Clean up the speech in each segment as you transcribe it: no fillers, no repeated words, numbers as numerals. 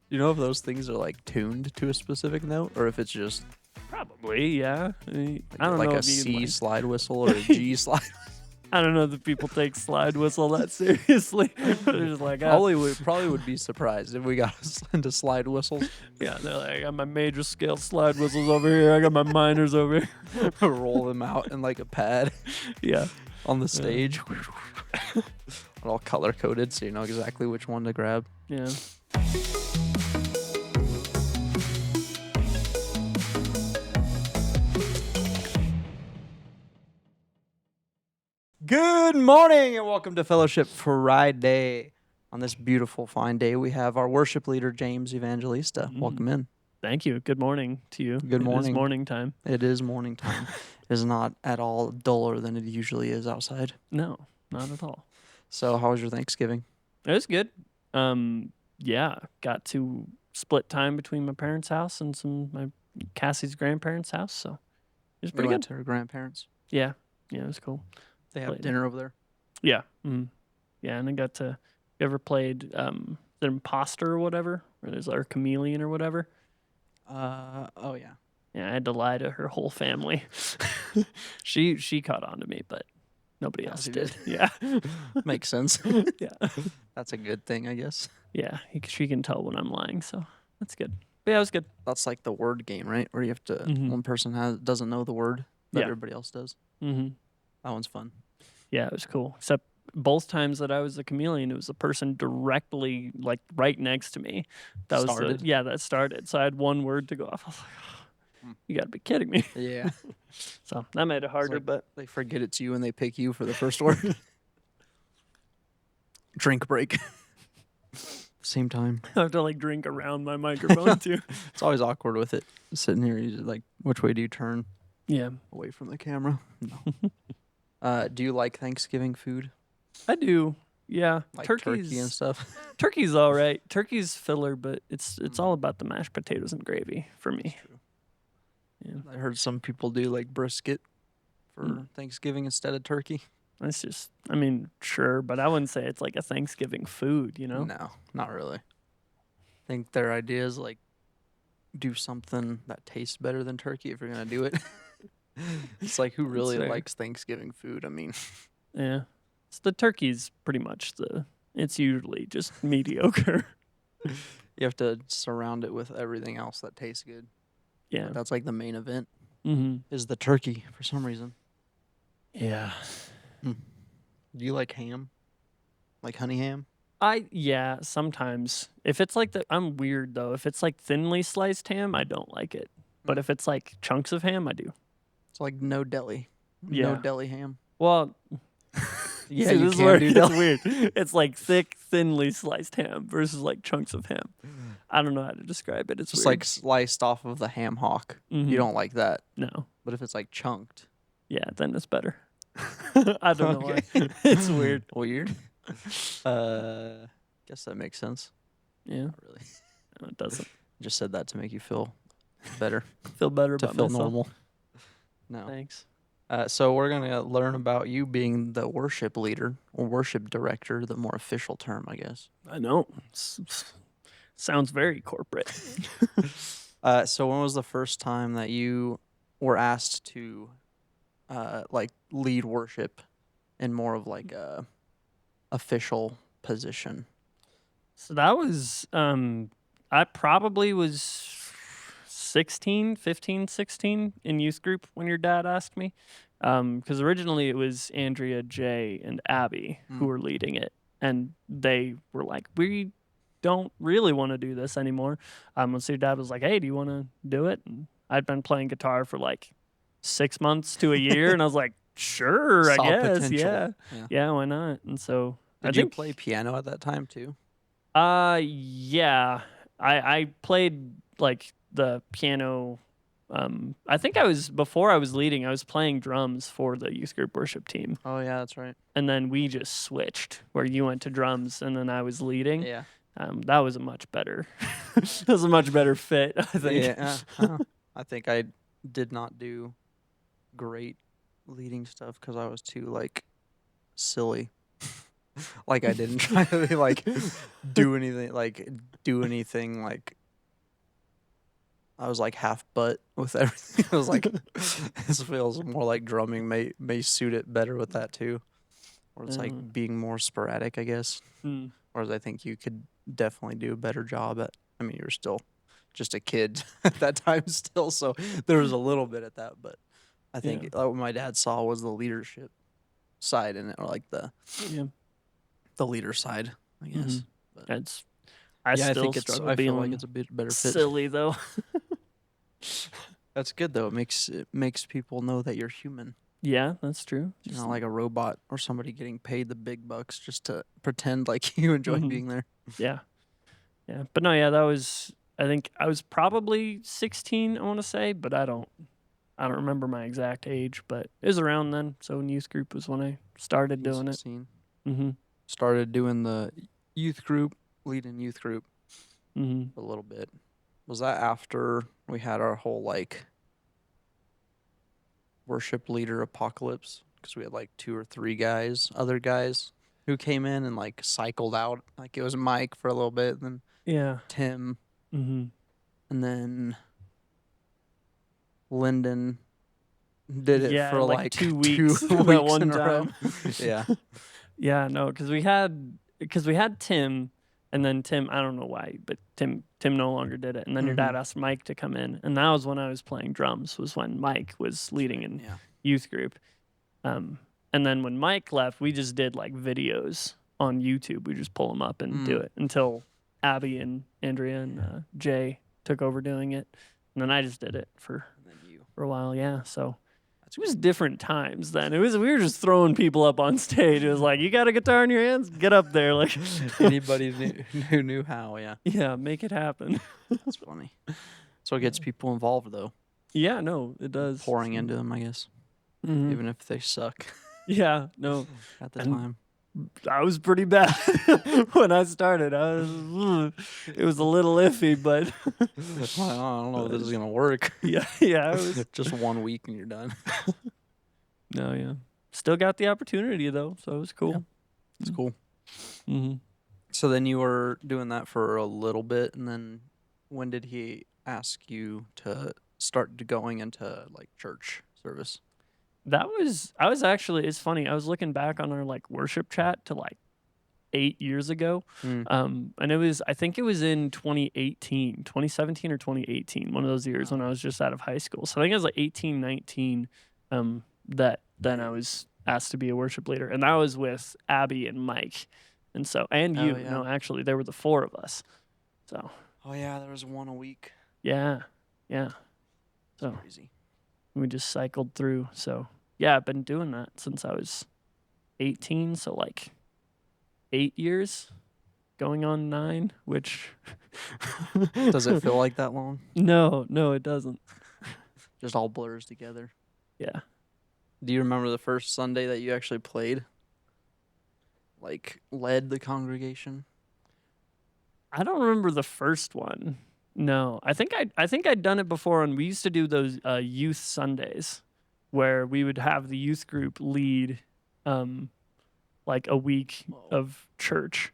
You know if those things are like tuned to a specific note, or if it's just Probably, yeah. I like, don't like know a if you C like, slide whistle or a G slide? I don't know if people take slide whistle that seriously. They're just like, Probably would be surprised if we got into slide whistles. yeah. They're like, I got my major scale slide whistles over here. I got my minors over here. Roll them out in like a pad Yeah. on the stage. All color coded, so you know exactly which one to grab. Yeah. Good morning and welcome to Fellowship Friday. On this beautiful, fine day, we have our worship leader, James Evangelista. Welcome in. Thank you. Good morning to you. Good It morning. is morning time. It is morning time. It is not at all duller than it usually is outside. No, not at all. So, how was your Thanksgiving? It was good. Yeah, got to split time between my parents' house and my Cassie's grandparents' house, so it was We pretty went good. to her grandparents. Yeah, it was cool. They have Played. dinner over there. Yeah, yeah, and I got to. You ever played the imposter or whatever, or there's our chameleon or whatever? Oh yeah. Yeah, I had to lie to her whole family. she caught on to me, but nobody Oh, else she did. did? Yeah, Makes sense. yeah, That's a good thing, I guess. yeah. She can tell when I'm lying, so that's good. But yeah, it was good. That's like the word game, right? Where you have to Mhm. one person doesn't know the word that Yeah. everybody else does. Mm-hmm. That one's fun. Yeah, it was cool. Except both times that I was the chameleon, it was the person directly, like right next to me. That Started? that started. So I had one word to go off. I was like, oh, you got to be kidding me. Yeah. So that made it harder, like- but They forget it's you and they pick you for the first word. Drink break. Same time. I have to like drink around my microphone too. It's always awkward with it. Sitting here, you just like, which way do you turn? Yeah, Away from the camera? No. Do you like Thanksgiving food? I do. Yeah, Like turkey's turkey and stuff? turkey's all right. Turkey's filler, but it's all about the mashed potatoes and gravy for me. True. Yeah, I heard some people do like brisket for Thanksgiving instead of turkey. it's just. I mean, sure, but I wouldn't say it's like a Thanksgiving food. You know? No, not really. I think their idea is like do something that tastes better than turkey if you're gonna do it. It's like who really fair. likes Thanksgiving food? I mean, Yeah. So the turkey's pretty much it's usually just mediocre. you have to surround it with everything else that tastes good. Yeah. But that's like the main event Mm-hmm. is the turkey for some reason. Yeah. Do you like ham? Like honey ham? Yeah, sometimes. If it's like I'm weird though. If it's like thinly sliced ham, I don't like it. But if it's like chunks of ham, I do. It's like no deli. Yeah. No deli ham. Well, Yeah, see, you this is can where do it's deli. weird. It's like thick, thinly sliced ham versus like chunks of ham. I don't know how to describe it. It's Just weird. like sliced off of the ham hock. Mhm. You don't like that. No. But if it's like chunked. Yeah, then it's better. I don't know why. Okay. It's weird. Weird. Guess that makes sense. Yeah. Not really. No, it doesn't. Just said that to make you feel better, Feel better to about feel myself. normal. No. Thanks. So we're gonna learn about you being the worship leader or worship director, the more official term, I guess. I know. Sounds very corporate. So when was the first time that you were asked to, like lead worship in more of like a official position? So that was I probably was 15, 16 in youth group when your dad asked me. Because originally it was Andrea, Jay, and Abby who were leading it. And they were like, we don't really want to do this anymore. So your dad was like, hey, do you want to do it? And I'd been playing guitar for like 6 months to a year. And I was like, sure, I Saw guess. potential. Yeah, why not? And so Did you play piano at that time too? Yeah. I played like the piano. I think before I was leading, I was playing drums for the youth group worship team. Oh yeah, that's right. And then we just switched where you went to drums and then I was leading. Yeah. That was a much better that was a much better fit, I think. Yeah. I think I did not do great leading stuff because I was too like silly. Like I didn't try to like do anything like I was like half butt with everything. I was like, this feels more like drumming may suit it better with that too, or it's like being more sporadic, I guess. Whereas I think you could definitely do a better job at. I mean, you're still just a kid at that time still, so there was a little bit at that, but I think what my dad saw was the leadership side in it, or like the leader side, I guess. But I still struggle being feel like it's a bit better fit. Silly though. That's good though. It makes people know that you're human. Yeah, that's true. You're not like a robot or somebody getting paid the big bucks just to pretend like you enjoy being there. Yeah. Yeah. But no, yeah, that was, I think I was probably 16, I want to say, but I don't remember my exact age, but it was around then. So in youth group was when I started doing it. Started doing the youth group, leading youth group a little bit. Was that after we had our whole like worship leader apocalypse? Because we had like 2 or 3 other guys who came in and like cycled out. Like it was Mike for a little bit, and then Tim, and then Lyndon did it for like 2 weeks, 2 weeks that one in a row. time. Yeah, no, because we had Tim, and then Tim, I don't know why, but Tim no longer did it, and then your dad asked Mike to come in, and that was when I was playing drums. Was when Mike was leading in youth group, and then when Mike left, we just did like videos on YouTube. We just pull them up and do it until Abby and Andrea and Jay took over doing it, and then I just did it for a while. Yeah, so. It was different times then. We were just throwing people up on stage. It was like, you got a guitar in your hands? Get up there. Like anybody who knew how, Yeah, make it happen. That's funny. So it gets people involved though. Yeah, no, it does. Pouring into them, I guess. Even if they suck. Yeah, no. At the time. I was pretty bad when I started. It was a little iffy, but I don't know if this is gonna work. Yeah. It was just 1 week and you're done. No, yeah. Still got the opportunity though, so it was cool. Yeah. It's cool. So then you were doing that for a little bit, and then when did he ask you to start going into like church service? I was actually, it's funny, I was looking back on our like worship chat to like 8 years ago. And I think it was in 2017 or 2018, one of those years when I was just out of high school. So I think it was like 18, 19, that then I was asked to be a worship leader. And that was with Abby and Mike. And so, and you, no, actually there were the 4 of us. So. Oh yeah, there was 1 a week. Yeah. Yeah. So crazy. We just cycled through. So yeah, I've been doing that since I was 18. So like 8 years, going on 9, which. Does it feel like that long? No, it doesn't. Just all blurs together. Yeah. Do you remember the first Sunday that you actually played? Like, led the congregation? I don't remember the first one. No, I think I'd done it before, and we used to do those youth Sundays where we would have the youth group lead like a week of church.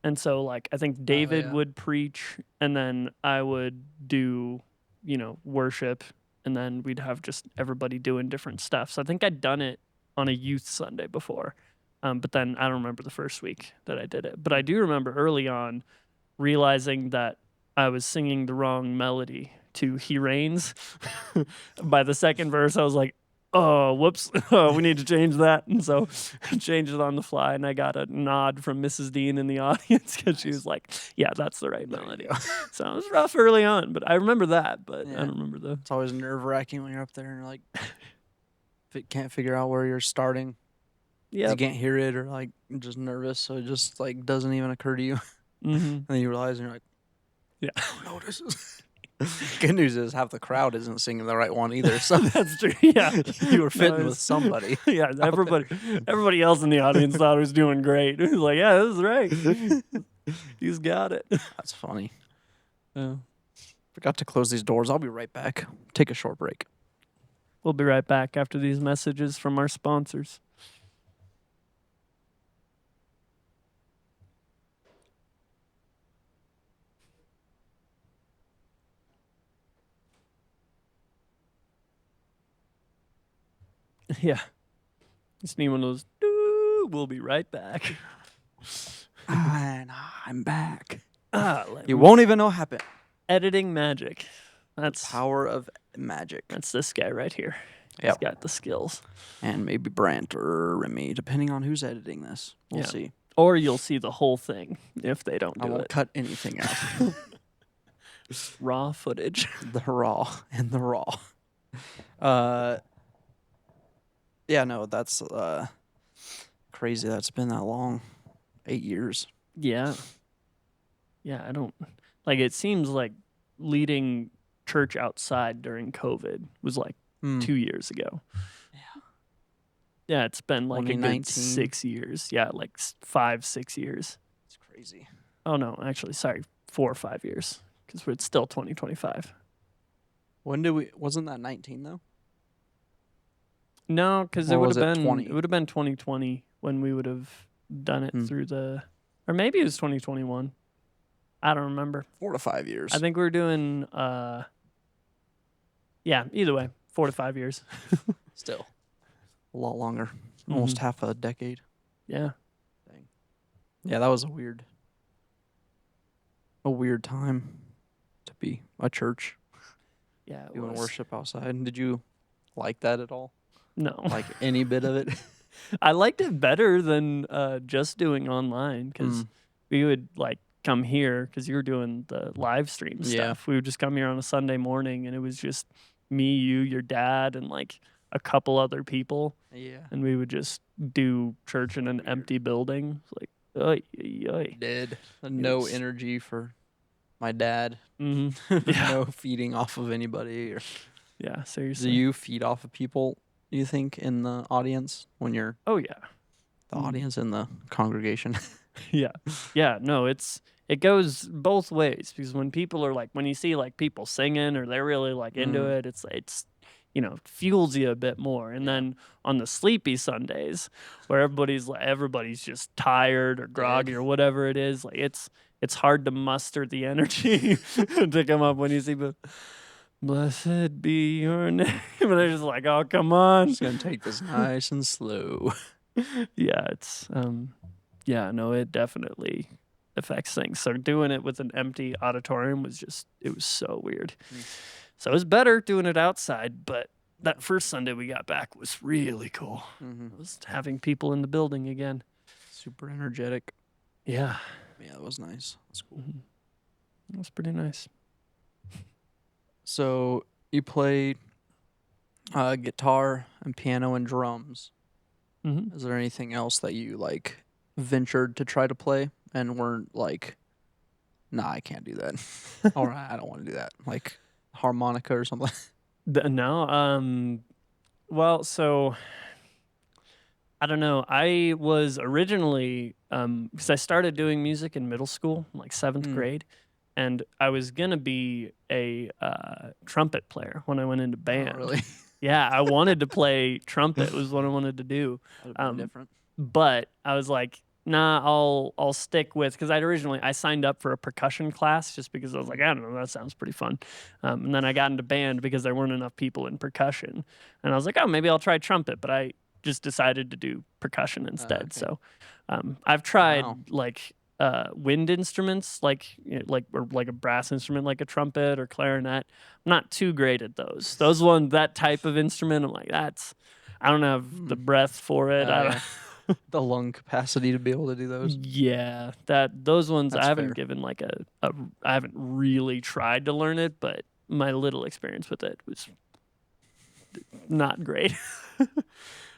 And so like I think David would preach, and then I would do, worship, and then we'd have just everybody doing different stuff. So I think I'd done it on a youth Sunday before. But then I don't remember the first week that I did it. But I do remember early on realizing that I was singing the wrong melody to He Reigns. By the second verse, I was like, oh, whoops, we need to change that. And so I changed it on the fly, and I got a nod from Mrs. Dean in the audience because she was like, yeah, that's the right melody. So it was rough early on, but I remember that, but I don't remember the... It's always nerve-wracking when you're up there and you're like, can't figure out where you're starting. Yeah, you can't hear it, or like just nervous, so it just like doesn't even occur to you. And then you realize, and you're like, yeah, oh no, this is. Good news is half the crowd isn't singing the right one either. So that's true. Yeah, you were fitting with somebody. Yeah, everybody else in the audience thought it was doing great. It was like, yeah, this is right. He's got it. That's funny. Yeah. Forgot to close these doors. I'll be right back. Take a short break. We'll be right back after these messages from our sponsors. Yeah. Just need one of those. "Doo, we'll be right back." And I'm back. Let You me- won't even know what happened. Editing magic. That's Power of magic. that's this guy right here. Yep. He's got the skills. And maybe Brant or Remy, depending on who's editing this. We'll Yeah. see. Or you'll see the whole thing if they don't I do won't it. cut anything out. Raw footage. The raw and the raw. Yeah, no, that's crazy. That's been that long. 8 years. Yeah. Yeah, I don't like it seems like leading church outside during COVID was like 2 years ago. Yeah. Yeah, it's been like a good 2019. 6 years. Yeah, like 5, 6 years. It's crazy. Oh no, actually, sorry, 4 or 5 years because it's still 2025. When did we? Wasn't that 19 though? No, because it Or would was have it been 20? it would have been 2020 when we would have done it Hmm. through the, or maybe it was 2021. I don't remember. 4 to 5 years. I think we were doing. Yeah, either way, 4 to 5 years. Still a lot longer. Almost Mhm. half a decade. Yeah. Yeah, that was a weird time to be a church Yeah. It doing was. worship outside. Did you like that at all? No. Like any bit of it? I liked it better than just doing online because Mm. we would like come here because you were doing the live stream Yeah. stuff. We would just come here on a Sunday morning and it was just me, you, your dad, and like a couple other people. Yeah. And we would just do church in an Weird. empty building. It's like, oy, oy, oy. Did. No was- energy for my dad. Mhm. Yeah. No feeding off of anybody. Or Yeah, do seriously. you feed off of people, you think, in the audience when you're Oh, yeah. the Mm. audience in the congregation? Yeah. Yeah, no, it goes both ways because when people are like when you see like people singing or they're really like into Mm. it, it's fuels you a bit more. And Yeah. then on the sleepy Sundays where everybody's just tired or groggy or whatever it is, like it's hard to muster the energy to come up when you see blessed be your name. And they're just like, oh come on. Just gonna take this nice and slow. Yeah, it's yeah, no, it definitely affects things. So doing it with an empty auditorium was it was so weird. Mm. So it was better doing it outside, but that first Sunday we got back was really cool. Mm-hmm. It was having people in the building again. Super energetic. Yeah. Yeah, that was nice. That's cool. Mhm. It was pretty nice. So you play guitar and piano and drums. Mm-hmm. Is there anything else that you like ventured to try to play and weren't like, nah, I can't do that, or I don't want to do that, like harmonica or something? No, well, so I don't know. I was originally because I started doing music in middle school, like 7th Mm. grade, and I was gonna be a trumpet player when I went into band. Oh, really? Yeah, I wanted to play trumpet. Was what I wanted to do. That'd been Um, different. But I was like, nah, I'll stick with because I signed up for a percussion class just because I was like, I don't know, that sounds pretty fun. And then I got into band because there weren't enough people in percussion, and I was like, oh, maybe I'll try trumpet. But I just decided to do percussion instead. okay. So I've tried Wow. like wind instruments, like or like a brass instrument, like a trumpet or clarinet. I'm not too great at those. That type of instrument, I'm like, I don't have the breath for it. Oh, I don't. yeah. The lung capacity to be able to do those. Yeah, those ones That's I haven't fair. given like I haven't really tried to learn it, but my little experience with it was not great.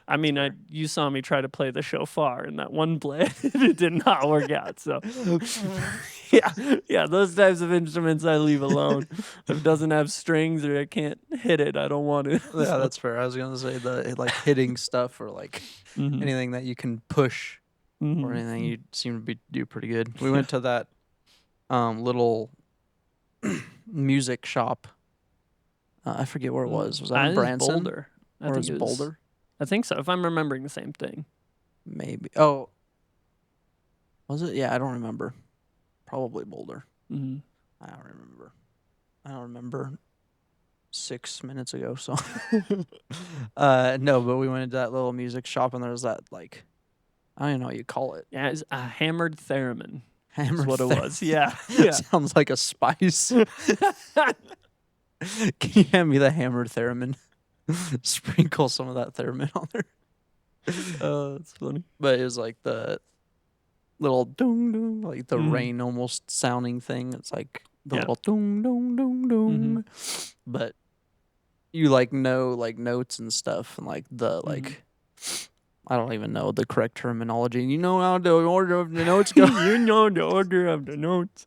I mean, you saw me try to play the shofar in that one play. It did not work out. So, yeah, those types of instruments I leave alone. If it doesn't have strings or I can't hit it, I don't want to. Yeah, that's fair. I was gonna say the like hitting stuff or like Mhm. anything that you can push or Mhm. anything, you seem to do pretty good. We went to that little music shop. I forget where it was. Was that in It was Branson? Boulder. I Or think was it it was Boulder? I think so. If I'm remembering the same thing. Maybe. Oh, was it? Yeah, I don't remember. Probably Boulder. Hmm. I don't remember. 6 minutes ago. So, no, but we went into that little music shop, and there was that like, I don't even know what you call it. Yeah, it's a hammered theremin. Hammered That's what it theremin. was. Yeah. Yeah. Sounds like a spice. Can you hand me the hammered theremin? Sprinkle some of that theremin on there. Oh, that's funny. But it was like the little dong dong, like the Mhm. rain almost sounding thing. It's like the Yeah. little dong dong dong dong. But you like know like notes and stuff, and like the like I don't even know the correct terminology. You know how the order of the notes go. You know the order of the notes.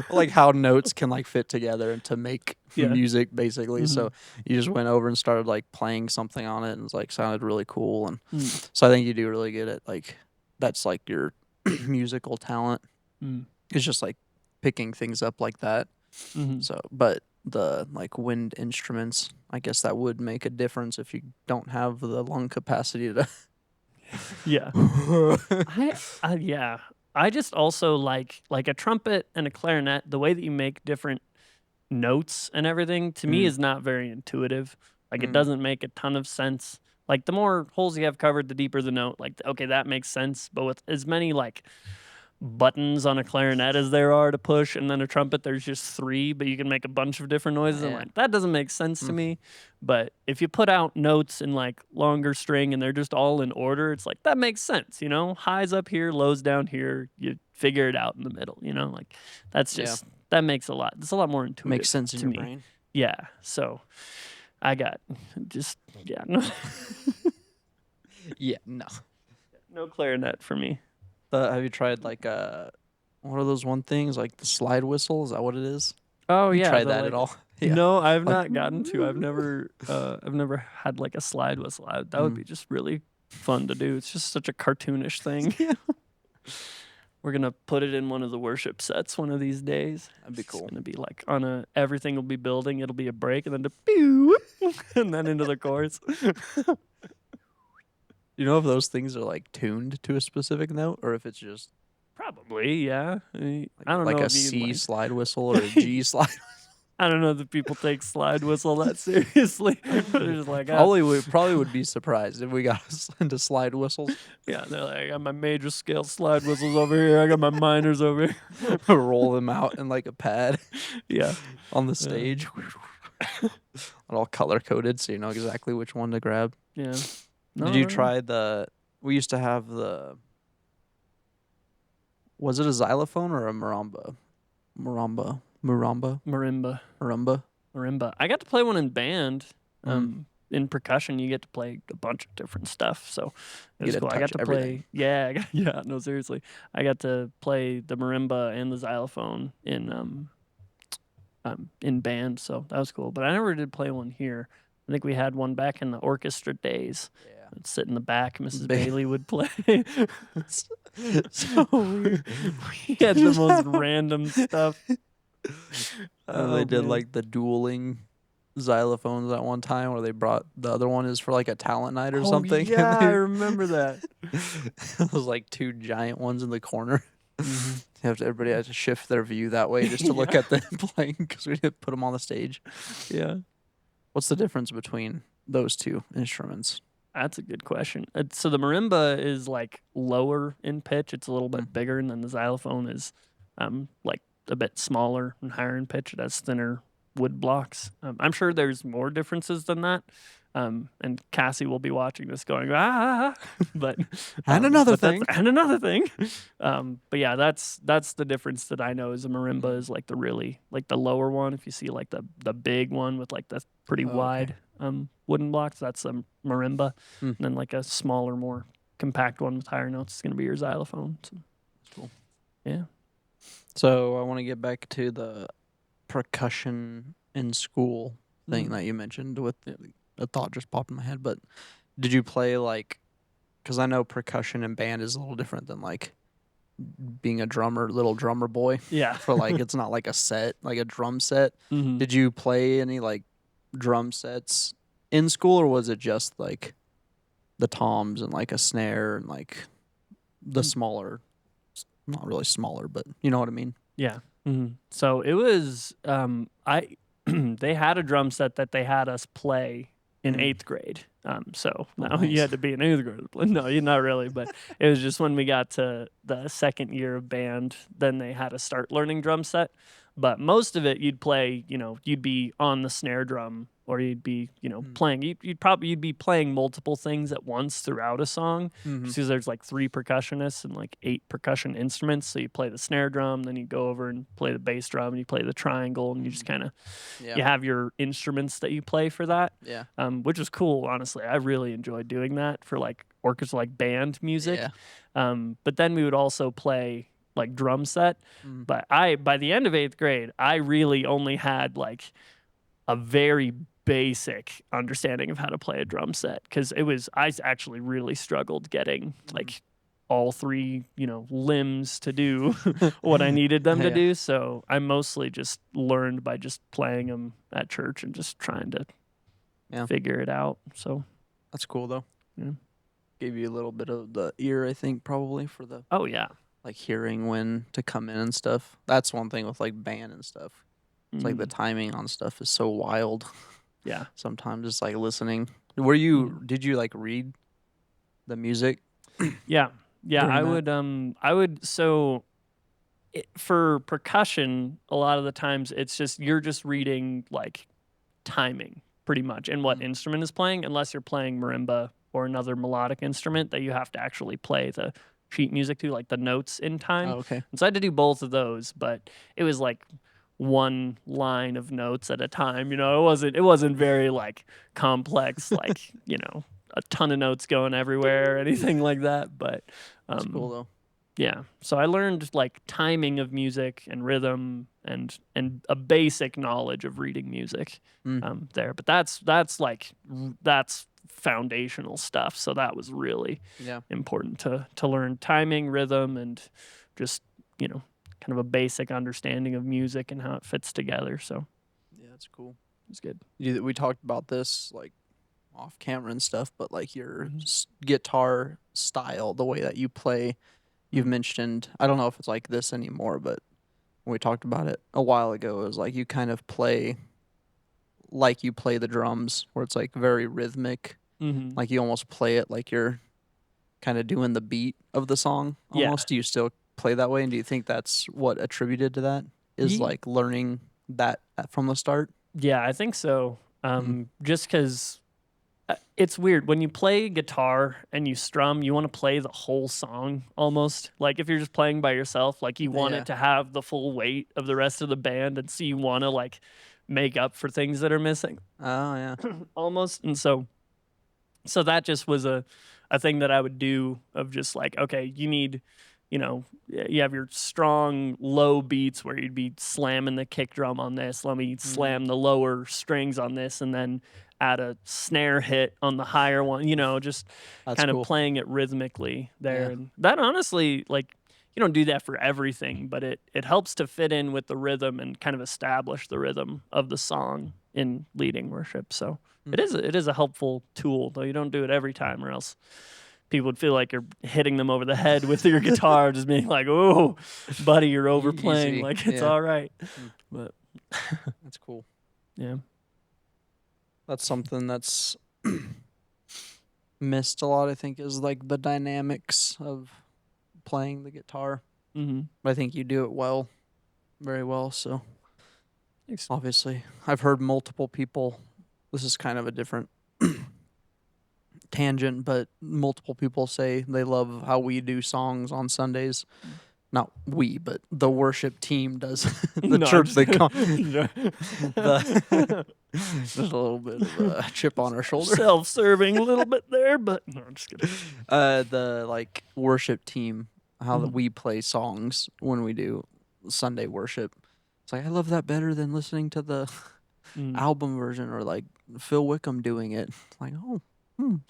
Like how notes can like fit together and to make Yeah. music basically. So you just went over and started like playing something on it, and it's like sounded really cool. And so I think you do really good at like that's like your musical talent. It's just like picking things up like that. So, but the like wind instruments, I guess that would make a difference if you don't have the lung capacity to. Yeah. Yeah. I just also like a trumpet and a clarinet, the way that you make different notes and everything to me is not very intuitive. Like it doesn't make a ton of sense. Like the more holes you have covered, the deeper the note. Like, okay, that makes sense. But with as many like buttons on a clarinet as there are to push, and then a trumpet there's just 3, but you can make a bunch of different noises. I'm like, that doesn't make sense to me. But if you put out notes in like longer string and they're just all in order, it's like that makes sense, you know? Highs up here, lows down here, you figure it out in the middle, you know? Like that's just that makes a lot. It's a lot more intuitive. Makes sense in to your me. brain. Yeah. So I got just no. Yeah, no. No clarinet for me. Have you tried like what are those one things like the slide whistle? Is that what it is? Oh You yeah, tried that at all? Yeah. No, I've Like- not gotten to. I've never had like a slide whistle. That would be just really fun to do. It's just such a cartoonish thing. We're gonna put it in one of the worship sets one of these days. That'd be cool. It's gonna be like on a everything will be building. It'll be a break and then the pew, and then into the chorus. You know if those things are like tuned to a specific note, or if it's just Probably, yeah. I mean, I don't like know a if you C like, slide whistle or a G slide. I don't know if people take slide whistle that seriously. They're just like, Probably would be surprised if we got into slide whistles. yeah, they're like, I got my major scale slide whistles over here. I got my minors over here. Roll them out in like a pad Yeah. on the stage. All color coded, so you know exactly which one to grab. Yeah. Did you try the? We used to have the. Was it a xylophone or a marimba? Marimba. Marimba. I got to play one in band. In percussion, you get to play a bunch of different stuff. So it was cool. I got to play. Yeah. Yeah. No, seriously. I got to play the marimba and the xylophone in band. So that was cool. But I never did play one here. I think we had one back in the orchestra days. Yeah. I'd sit in the back. Mrs. Ba- Bailey would play. So weird. We had the most random stuff. They did like the dueling xylophones at one time, where they brought the other one is for like a talent night or something. Yeah, I remember that. It was like 2 giant ones in the corner. Everybody had to shift their view that way just to look at them playing because we didn't put them on the stage. Yeah. What's the difference between those 2 instruments? That's a good question. So the marimba is like lower in pitch. It's a little bit bigger, and then the xylophone is like a bit smaller and higher in pitch. It has thinner wood blocks. I'm sure there's more differences than that. And Cassie will be watching this going, but And another thing. And another thing. But yeah, that's the difference that I know is a marimba is like the really like the lower one. If you see like the big one with like the pretty wide wooden blocks, that's a marimba. And then like a smaller, more compact one with higher notes is going to be your xylophone. So. Cool. Yeah. So I want to get back to the percussion in school thing that you mentioned. With a thought just popped in my head, but did you play like? Because I know percussion in band is a little different than like being a drummer, little drummer boy. Yeah. For like, it's not like a set, like a drum set. Did you play any like drum sets in school, or was it just like the toms and like a snare and like the smaller, not really smaller, but you know what I mean? Yeah. So it was they had a drum set that they had us play in Mm. 8th grade. So Oh, now you nice. had to be an 8th grader to play. No, you're not really, but it was just when we got to the second year of band, then they had to start learning drum set. But most of it you'd play, you'd be on the snare drum, or you'd be, playing. You'd be playing multiple things at once throughout a song, Mhm. because there's like 3 percussionists and like 8 percussion instruments. So you play the snare drum, then you go over and play the bass drum, and you play the triangle, and you just kind of Yeah. you have your instruments that you play for that, Yeah. which is cool. Honestly, I really enjoyed doing that for like orchestra, like band music. Yeah. But then we would also play like drum set. Mm. But by the end of 8th grade, I really only had like a very basic understanding of how to play a drum set, because I actually really struggled getting like all 3 limbs to do what I needed them to Yeah. do. So I mostly just learned by just playing them at church and just trying to Yeah. figure it out. So That's cool though. Yeah. Gave you a little bit of the ear, I think, probably for the oh yeah, like hearing when to come in and stuff. That's one thing with like band and stuff. It's like the Mhm. timing on stuff is so wild. Yeah. Sometimes it's like listening. Did you like read the music? Yeah. During I would. So for percussion, a lot of the times you're just reading like timing pretty much and what Mm. instrument is playing, unless you're playing marimba or another melodic instrument that you have to actually play the sheet music to, like the notes in time. Oh, okay. And so I had to do both of those, but it was like one line of notes at a time. It wasn't very like complex, like, a ton of notes going everywhere or anything like that. But That's cool though. yeah. So I learned like timing of music and rhythm and a basic knowledge of reading music Mm. there. But that's foundational stuff. So that was really Yeah. important to learn timing, rhythm, and just, kind of a basic understanding of music and how it fits together. So Yeah, that's cool. it's good. We talked about this like off camera and stuff, but like your Mhm. guitar style, the way that you play, you've Mhm. mentioned, I don't know if it's like this anymore, but when we talked about it a while ago, it was like you kind of play like you play the drums, where it's like very rhythmic. Mhm. Like you almost play it like you're kind of doing the beat of the song Yeah. almost. Do you still play that way? And do you think that's what attributed to that is Ye- like learning that from the start? Yeah, I think so. Just because it's weird when you play guitar and you strum, you want to play the whole song almost. Like if you're just playing by yourself, like you want Yeah. it to have the full weight of the rest of the band, and so you want to like make up for things that are missing Oh yeah. almost. And so that just was a thing that I would do, of just like, okay, you need, you have your strong low beats where you'd be slamming the kick drum on this. Let me slam the lower strings on this, and then add a snare hit on the higher one, just That's kind of cool. playing it rhythmically there. Yeah. And that honestly, like, you don't do that for everything, but it helps to fit in with the rhythm and kind of establish the rhythm of the song in leading worship. So it is a helpful tool, though you don't do it every time, or else people would feel like you're hitting them over the head with your guitar, just being like, "Oh, buddy, you're overplaying. Easy. Like it's Yeah. all right." But That's cool. yeah, That's something that's missed a lot, I think, is like the dynamics of playing the guitar. mm-hmm. But I think you do it well, very well. So Thanks. obviously, I've heard multiple people. This is kind of a different tangent, but multiple people say they love how we do songs on Sundays. Not we, but the worship team does. The No, I'm church, just they come. kidding. There's a little bit of a chip on our shoulder. Self-serving a little bit there, but no, I'm just kidding. The like worship team, how that Mhm. we play songs when we do Sunday worship. It's like I love that better than listening to the Mm, album version or like Phil Wickham doing it. Like, oh,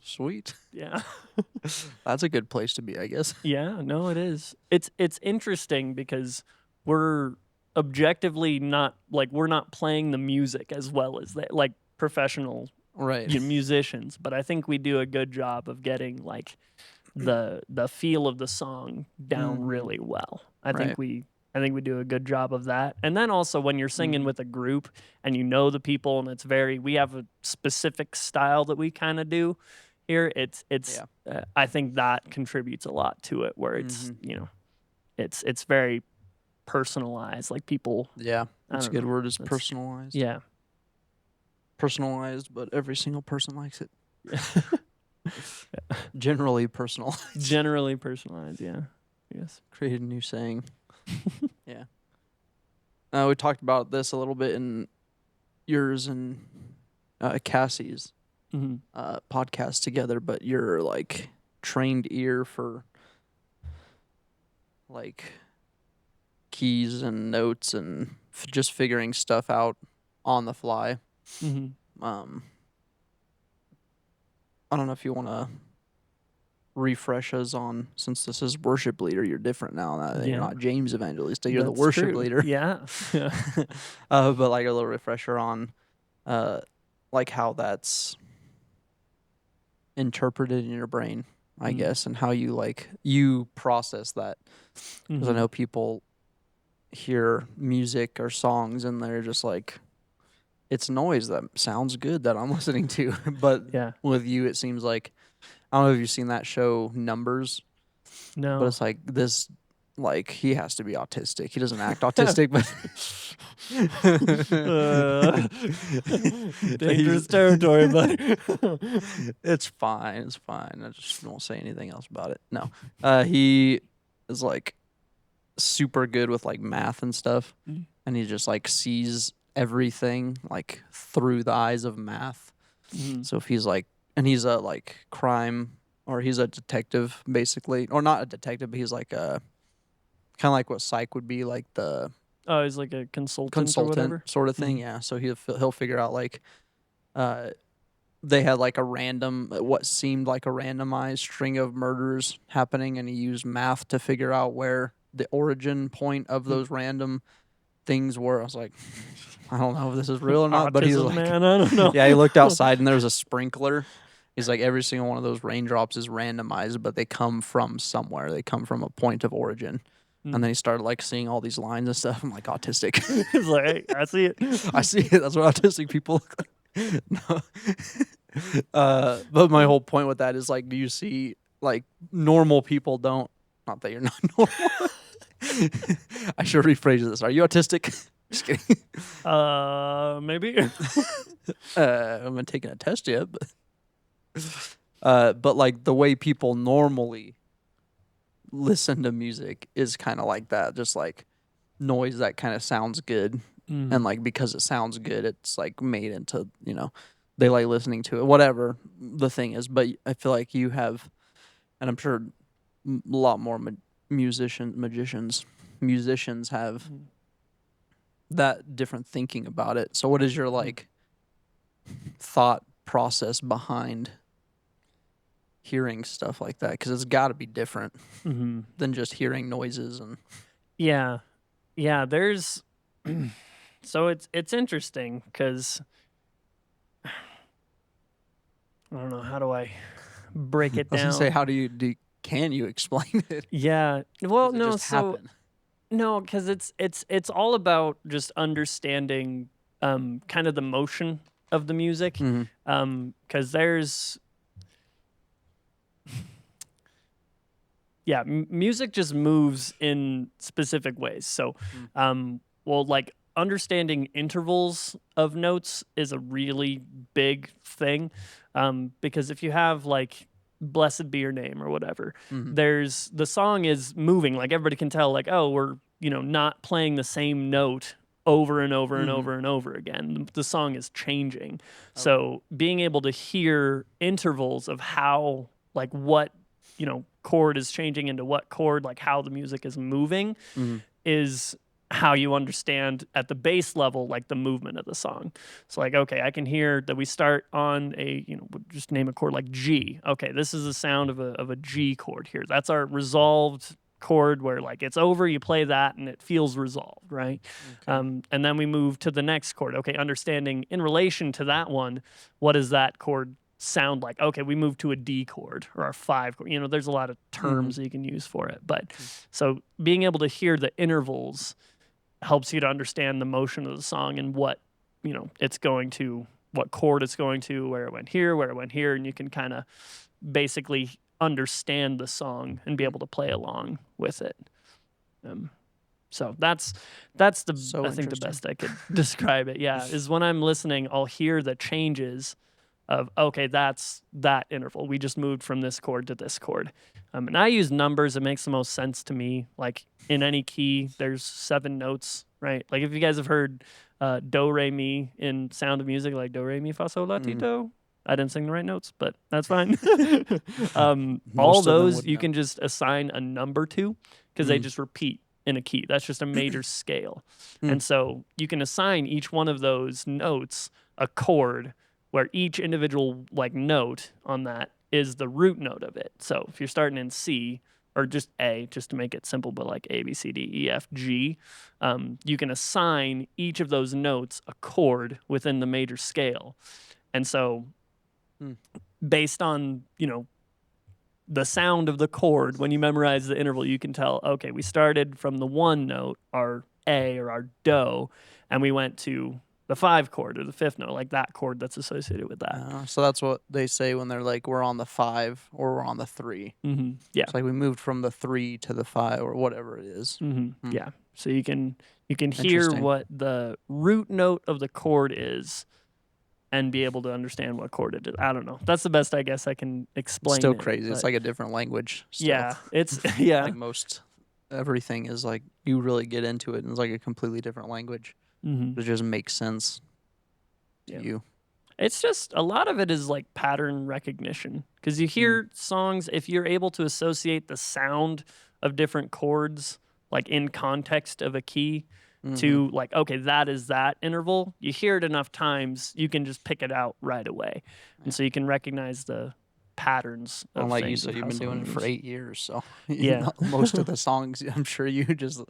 sweet. yeah. That's a good place to be, I guess. Yeah, no, it is. It's interesting because we're objectively not, like, we're not playing the music as well as they, like professional Right. musicians, but I think we do a good job of getting like the feel of the song down Mhm. really well. I Right. think we I think we do a good job of that. And then also when you're singing Mhm. with a group and you know the people and we have a specific style that we kind of do here. Yeah. I think that contributes a lot to it where it's, Mhm. it's very personalized. Like people, Yeah. I That's a don't good know. word is That's, personalized. yeah. Personalized, but every single person likes it. Generally personalized. Generally personalized. Yeah. Yes. Created a new saying. Yeah. We talked about this a little bit in yours and Cassie's Hmm. podcast together, but your like trained ear for like keys and notes and just figuring stuff out on the fly. Hmm. Um, I don't know if you want to refresh us on, since this is worship leader, you're different now. You're Yeah. not James Evangelista, you're the That's worship true. leader. Yeah. Yeah. But like a little refresher on like how that's interpreted in your brain, I Mm. guess, and how you process that. Because I Mhm. know people hear music or songs and they're just like, it's noise that sounds good that I'm listening to. But Yeah. with you, it seems like, I don't know if you've seen that show Numbers, but No. it's like this, like he has to be autistic. He doesn't act autistic, but Dangerous territory, but it's fine. It's fine. I just won't say anything else about it. No, he is like super good with like math and stuff, Mm. and he just like sees everything like through the eyes of math. Mhm. So if he's like, and he's a like crime, or he's a detective basically, or not a detective, but he's like a kind of like what psych would be, like the Oh, he's like a consultant or consultant whatever. sort of thing. Mhm. Yeah. So he'll figure out like they had like what seemed like a randomized string of murders happening, and he used math to figure out where the origin point of those random things were. I was like, I don't know if this is real or not, but he was Autism, like, man, I don't know. yeah, he looked outside and there was a sprinkler. He's like, every single one of those raindrops is randomized, but they come from somewhere. They come from a point of origin. And then he started like seeing all these lines and stuff. I'm like, autistic. He's like, hey, I see it. I see it. That's what autistic people look like. No. But my whole point with that is like, do you see like normal people don't, not that you're not normal. I should rephrase this. Are you autistic? Just kidding. Maybe. I haven't taken a test yet, but like the way people normally listen to music is kind of like that, just like noise that kind of sounds good, and like because it sounds good, it's like made into, they like listening to it, whatever the thing is. But I feel like you have, and I'm sure a lot more musicians have that different thinking about it. So what is your like thought process behind hearing stuff like that? Because it's got to be different than just hearing noises. And Yeah. There's so it's interesting because I don't know, how do I break it I was down? gonna say, how can you explain it? Yeah. Well, Does it no, just so happen? no, because it's all about just understanding kind of the motion of the music. Because there's music just moves in specific ways. So like understanding intervals of notes is a really big thing, because if you have like blessed be your name or whatever, there's the song is moving, like everybody can tell, like, oh, we're not playing the same note over and over and over and over again. The song is changing. So being able to hear intervals of how, like, what chord is changing into what chord, like how the music is moving, is how you understand at the base level, like the movement of the song. So like, okay, I can hear that we start on a, just name a chord like G. Okay, this is the sound of a G chord here. That's our resolved chord where like it's over, you play that and it feels resolved, right? And then we move to the next chord. Okay, understanding in relation to that one, what is that chord sound like, okay, we moved to a D chord or our 5 chord. You know, there's a lot of terms that you can use for it. But so being able to hear the intervals helps you to understand the motion of the song and what, you know, it's going to, what chord it's going to, where it went here, and you can kind of basically understand the song and be able to play along with it. So that's the So I think the interesting. best I could describe it. Yeah, is when I'm listening, I'll hear the changes of, okay, that's that interval. We just moved from this chord to this chord. And I use numbers. It makes the most sense to me. Like in any key, there's 7 notes, right? Like if you guys have heard do, re, mi in Sound of Music, like do, re, mi, fa, sol, la, ti, do. I didn't sing the right notes, but that's fine. All Most of them those would you know. can just assign a number to because they just repeat in a key. That's just a major scale. And so you can assign each one of those notes a chord where each individual like note on that is the root note of it. So if you're starting in C or just A, just to make it simple, but like A, B, C, D, E, F, G, you can assign each of those notes a chord within the major scale. And so based on, you know, the sound of the chord, when you memorize the interval, you can tell, okay, we started from the 1 note, our A or our do, and we went to the 5 chord or the 5th note, like that chord that's associated with that. So that's what they say when they're like, we're on the 5 or we're on the 3. Yeah. It's like we moved from the 3 to the 5 or whatever it is. Yeah. So you can hear Interesting. what the root note of the chord is and be able to understand what chord it is. I don't know. That's the best I guess I can explain. Still it, crazy. It's but like a different language. Still. yeah, it's yeah. Like most everything is like you really get into it and it's like a completely different language. It just makes sense to you. It's just a lot of it is like pattern recognition because you hear songs, if you're able to associate the sound of different chords like in context of a key to like, okay, that is that interval, you hear it enough times, you can just pick it out right away. And so you can recognize the patterns of Well, like you things said, of you've how been doing it something for moves. 8 years, so Yeah. most of the songs, I'm sure you just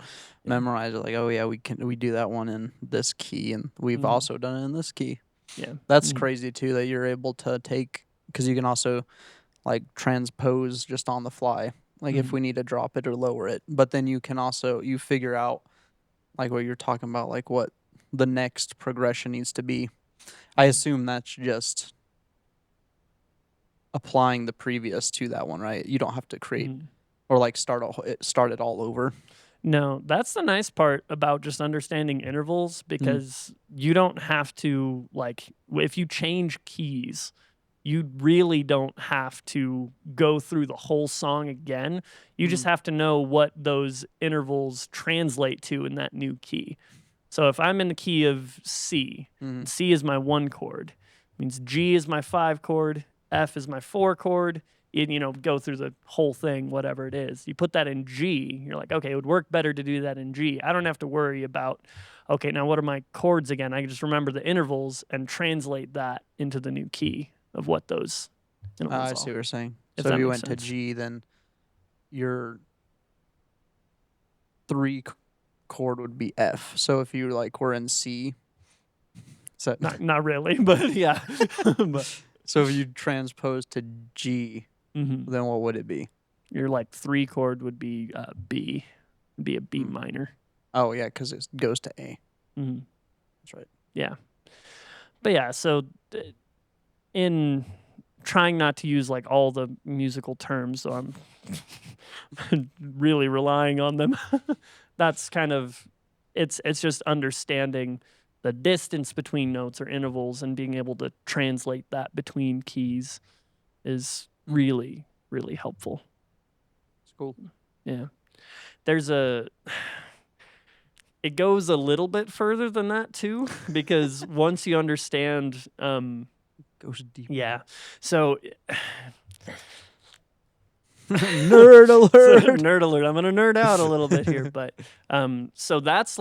memorize it. Like, oh yeah, we do that one in this key, and we've also done it in this key. Yeah. That's crazy too that you're able to take because you can also like transpose just on the fly. Like if we need to drop it or lower it, but then you can also you figure out like what you're talking about, like what the next progression needs to be. I assume that's just applying the previous to that one, right? You don't have to create or like start it all over. No, that's the nice part about just understanding intervals because you don't have to, like, if you change keys, you really don't have to go through the whole song again. You just have to know what those intervals translate to in that new key. So if I'm in the key of C, C is my 1 chord, means G is my 5 chord, F is my 4 chord, you know, go through the whole thing, whatever it is. You put that in G, you're like, okay, it would work better to do that in G. I don't have to worry about, okay, now what are my chords again? I can just remember the intervals and translate that into the new key of what those intervals I are. see what you're saying. If So that if you makes went sense. to G, then your 3 chord would be F. So if you like were in C, so Not really, but yeah. But so if you transpose to G, then what would it be? your like 3 chord would be B, be a B minor. Oh yeah, because it goes to A. That's right. Yeah. But yeah, so in trying not to use like all the musical terms, so I'm really relying on them. That's kind of it's just understanding the distance between notes or intervals and being able to translate that between keys is really, really helpful. It's cool. Yeah. There's it goes a little bit further than that too, because once you understand, Goes deep. yeah. So Nerd alert. nerd alert. I'm gonna nerd out a little bit here, but so that's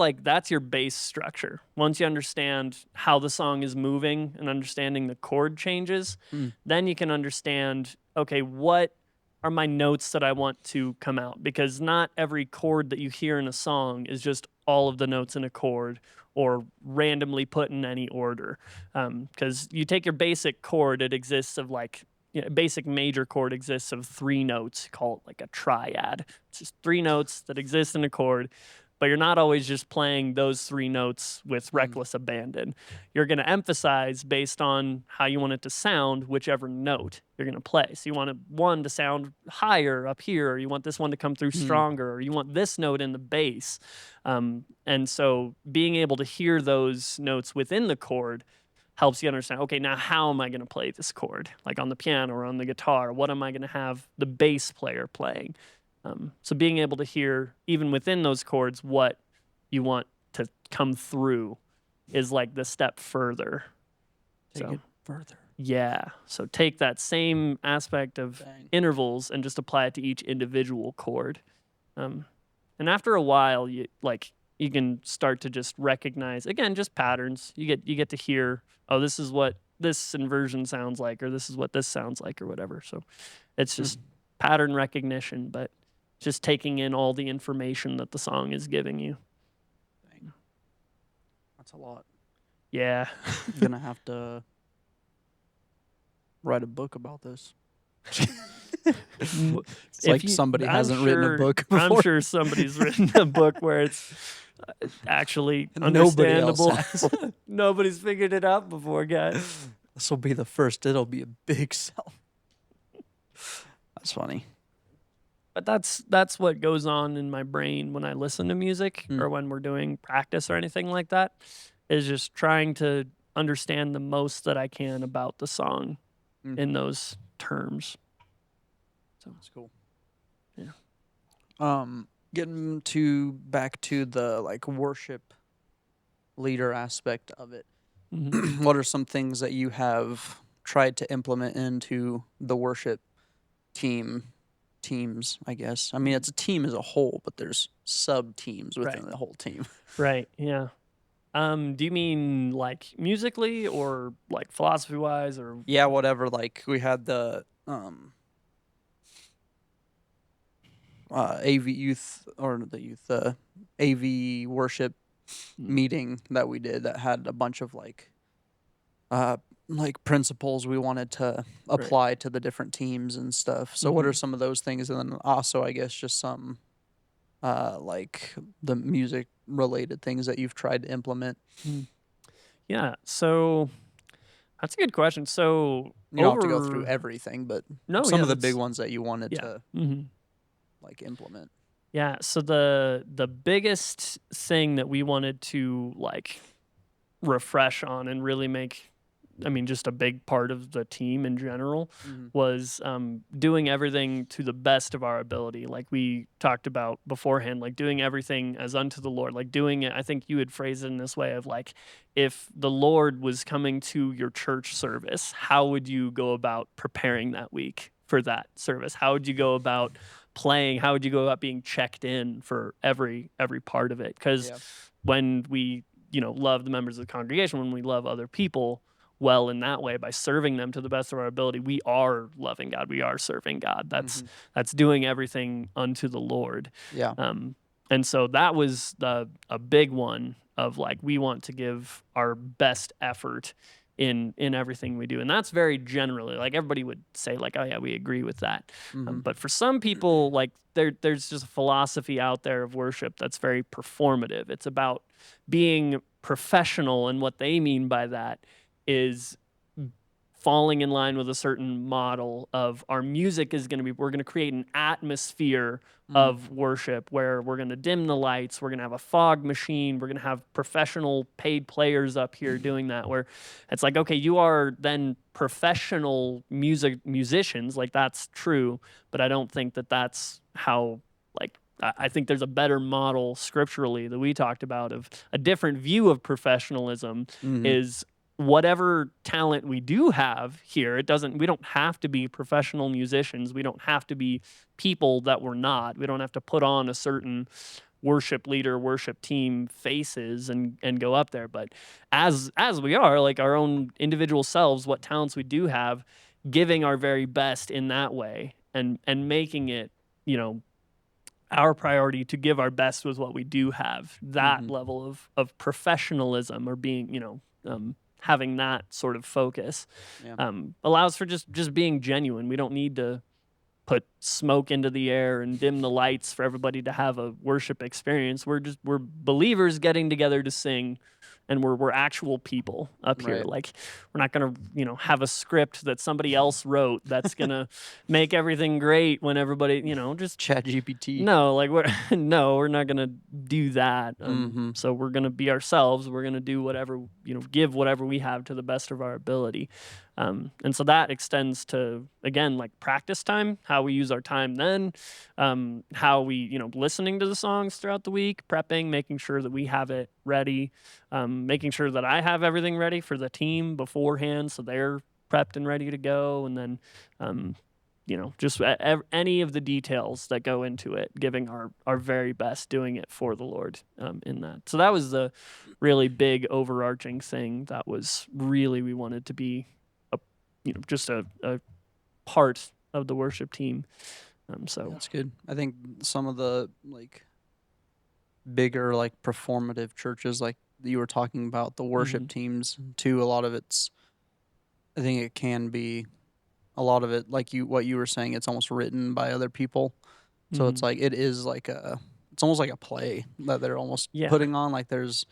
your base structure. Once you understand how the song is moving and understanding the chord changes, then you can understand, okay, what are my notes that I want to come out, because not every chord that you hear in a song is just all of the notes in a chord or randomly put in any order. Because you take your basic chord, it exists of like, basic major chord exists of 3 notes, call it like a triad. It's just 3 notes that exist in a chord, but you're not always just playing those 3 notes with reckless abandon. You're going to emphasize based on how you want it to sound, whichever note you're going to play. So you want one to sound higher up here, or you want this one to come through stronger, or you want this note in the bass. And so being able to hear those notes within the chord helps you understand, okay, now how am I going to play this chord? Like on the piano or on the guitar, what am I going to have the bass player playing? So being able to hear, even within those chords, what you want to come through is like the step further. Take it further. Yeah. So take that same aspect of intervals and just apply it to each individual chord. And after a while, you can start to just recognize, again, just patterns. You get to hear, oh, this is what this inversion sounds like, or this is what this sounds like, or whatever. So it's just pattern recognition, but just taking in all the information that the song is giving you. Dang. That's a lot. Yeah. I'm going to have to write a book about this. It's like somebody hasn't written a book before. I'm sure somebody's written a book where it's actually understandable. Nobody's figured it out before, guys. This will be the first. It'll be a big sell. That's funny. But that's what goes on in my brain when I listen to music or when we're doing practice or anything like that, is just trying to understand the most that I can about the song in those terms. So that's cool. Yeah. Getting back to the like worship leader aspect of it. What are some things that you have tried to implement into the worship teams, I guess? I mean, it's a team as a whole, but there's sub-teams within the whole team. Right, yeah. Do you mean like musically or like philosophy-wise, or? Yeah, whatever. Like we had the AV youth, or the youth, AV worship meeting that we did that had a bunch of like principles we wanted to apply to the different teams and stuff. So what are some of those things? And then also, I guess, just some like the music related things that you've tried to implement. Yeah, so that's a good question. So you don't have to go through everything, but some of the big ones that you wanted to like implement. Yeah, so the biggest thing that we wanted to like refresh on and really make, I mean, just a big part of the team in general was doing everything to the best of our ability. Like we talked about beforehand, like doing everything as unto the Lord, like doing it. I think you would phrase it in this way of like, if the Lord was coming to your church service, how would you go about preparing that week for that service? How would you go about playing? How would you go about being checked in for every part of it? Because when we, love the members of the congregation, when we love other people well in that way by serving them to the best of our ability, we are loving God. We are serving God. That's doing everything unto the Lord. Yeah. And so that was a big one of like, we want to give our best effort in everything we do. And that's very generally, like everybody would say like, oh yeah, we agree with that. But for some people, like there's just a philosophy out there of worship that's very performative. It's about being professional, and what they mean by that is falling in line with a certain model of our music is going to be, we're going to create an atmosphere of worship where we're going to dim the lights, we're going to have a fog machine, we're going to have professional paid players up here doing that, where it's like, okay, you are then professional musicians, like that's true, but I don't think that that's how, like, I think there's a better model scripturally that we talked about of a different view of professionalism is whatever talent we do have here. We don't have to be professional musicians. We don't have to be people that we're not. We don't have to put on a certain worship leader, worship team faces and go up there. But as we are, like our own individual selves, what talents we do have, giving our very best in that way and making it, you know, our priority to give our best with what we do have. That level of professionalism, or being, you know, having that sort of focus, allows for just being genuine. We don't need to put smoke into the air and dim the lights for everybody to have a worship experience. We're believers getting together to sing, and we're actual people up here. Right. Like, we're not gonna, you know, have a script that somebody else wrote that's gonna make everything great when everybody, you know, just ChatGPT. no, like we're not gonna do that. So we're gonna be ourselves. We're gonna do whatever, you know, give whatever we have to the best of our ability. And so that extends to, again, like practice time, how we use our time then, how we, you know, listening to the songs throughout the week, prepping, making sure that we have it ready, making sure that I have everything ready for the team beforehand so they're prepped and ready to go. And then, you know, just any of the details that go into it, giving our very best, doing it for the Lord in that. So that was the really big overarching thing that was really, we wanted to be, you know, just a part of the worship team. So That's good. I think some of the like bigger, like performative churches, like you were talking about, the worship teams too, a lot of it's, I think it can be a lot of it, like what you were saying, it's almost written by other people. So it's like, it is like it's almost like a play that they're almost putting on. Like there's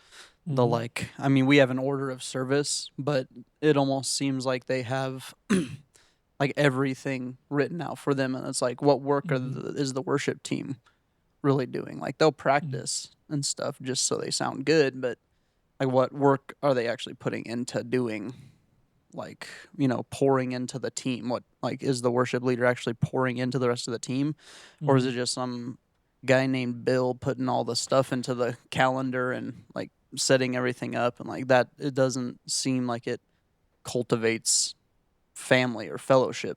the like, I mean, we have an order of service, but it almost seems like they have like everything written out for them. And it's like, what work is the worship team really doing? Like they'll practice and stuff just so they sound good, but like what work are they actually putting into doing? Like, you know, pouring into the team. What, like, is the worship leader actually pouring into the rest of the team? Or is it just some guy named Bill putting all the stuff into the calendar and like setting everything up? And like that, it doesn't seem like it cultivates family or fellowship